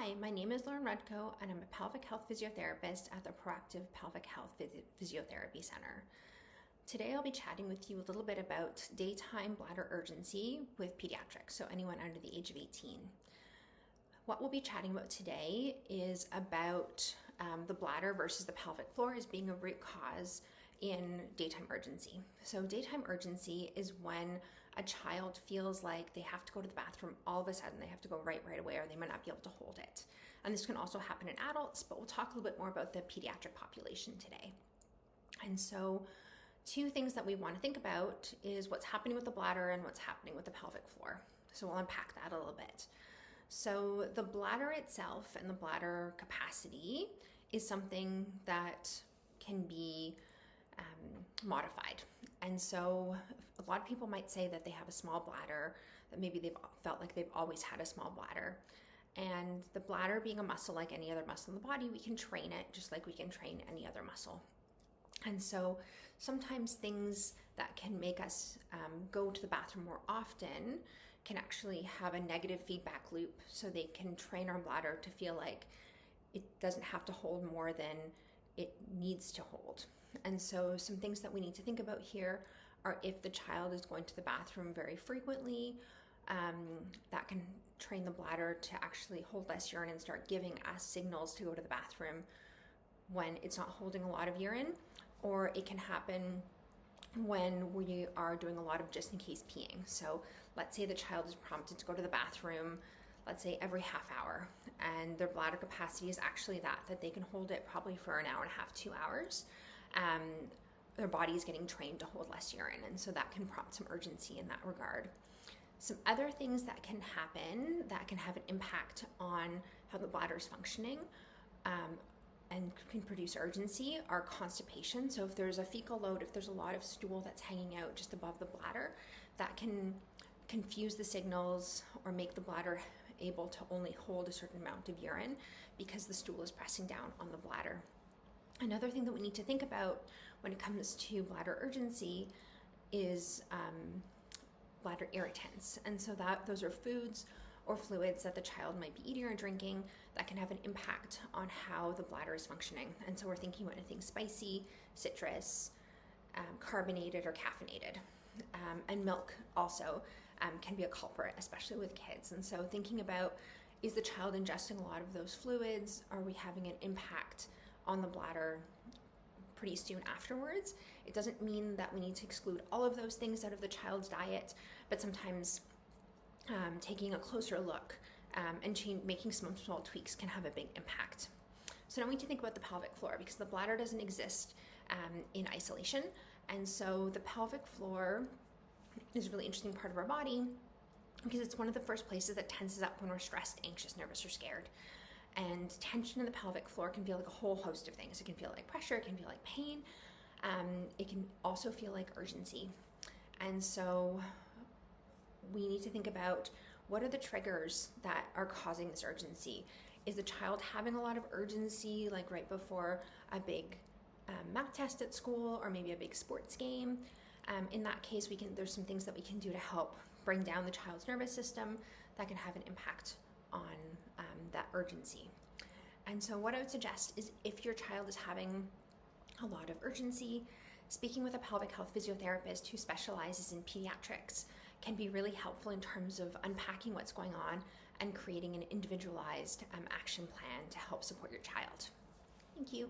Hi, my name is Lauren Rudko, and I'm a pelvic health physiotherapist at the Proactive Pelvic Health Physiotherapy Center. Today I'll be chatting with you a little bit about daytime bladder urgency with pediatrics, so anyone under the age of 18. What we'll be chatting about today is about the bladder versus the pelvic floor as being a root cause in daytime urgency. So daytime urgency is when a child feels like they have to go to the bathroom all of a sudden, they have to go right away, or they might not be able to hold it. And this can also happen in adults, but we'll talk a little bit more about the pediatric population today. And so two things that we want to think about is what's happening with the bladder and what's happening with the pelvic floor. So we'll unpack that a little bit. So the bladder itself and the bladder capacity is something that can be modified. And so a lot of people might say that they have a small bladder, that maybe they've felt like they've always had a small bladder. And the bladder being a muscle like any other muscle in the body, we can train it just like we can train any other muscle. And so sometimes things that can make us go to the bathroom more often can actually have a negative feedback loop, so they can train our bladder to feel like it doesn't have to hold more than it needs to hold. And so some things that we need to think about here are if the child is going to the bathroom very frequently, that can train the bladder to actually hold less urine and start giving us signals to go to the bathroom when it's not holding a lot of urine. Or it can happen when we are doing a lot of just in case peeing. So let's say the child is prompted to go to the bathroom, let's say every half hour, and their bladder capacity is actually that they can hold it probably for an hour and a half, 2 hours. Their body is getting trained to hold less urine, and so that can prompt some urgency in that regard. Some other things that can happen that can have an impact on how the bladder is functioning and can produce urgency are constipation. So if there's a fecal load, if there's a lot of stool that's hanging out just above the bladder, that can confuse the signals or make the bladder able to only hold a certain amount of urine because the stool is pressing down on the bladder. Another thing that we need to think about when it comes to bladder urgency is bladder irritants. And so those are foods or fluids that the child might be eating or drinking that can have an impact on how the bladder is functioning. And so we're thinking about anything spicy, citrus, carbonated or caffeinated. And milk also can be a culprit, especially with kids. And so thinking about, is the child ingesting a lot of those fluids? Are we having an impact on the bladder pretty soon afterwards? It doesn't mean that we need to exclude all of those things out of the child's diet, but sometimes taking a closer look and making some small tweaks can have a big impact. So now we need to think about the pelvic floor, because the bladder doesn't exist in isolation. And so the pelvic floor is a really interesting part of our body because it's one of the first places that tenses up when we're stressed, anxious, nervous, or scared. And tension in the pelvic floor can feel like a whole host of things. It can feel like pressure, it can feel like pain, it can also feel like urgency. And so we need to think about, what are the triggers that are causing this urgency? Is the child having a lot of urgency, like right before a big math test at school, or maybe a big sports game? In that case, there's some things that we can do to help bring down the child's nervous system that can have an impact on that urgency. And so what I would suggest is, if your child is having a lot of urgency, speaking with a pelvic health physiotherapist who specializes in pediatrics can be really helpful in terms of unpacking what's going on and creating an individualized action plan to help support your child. Thank you.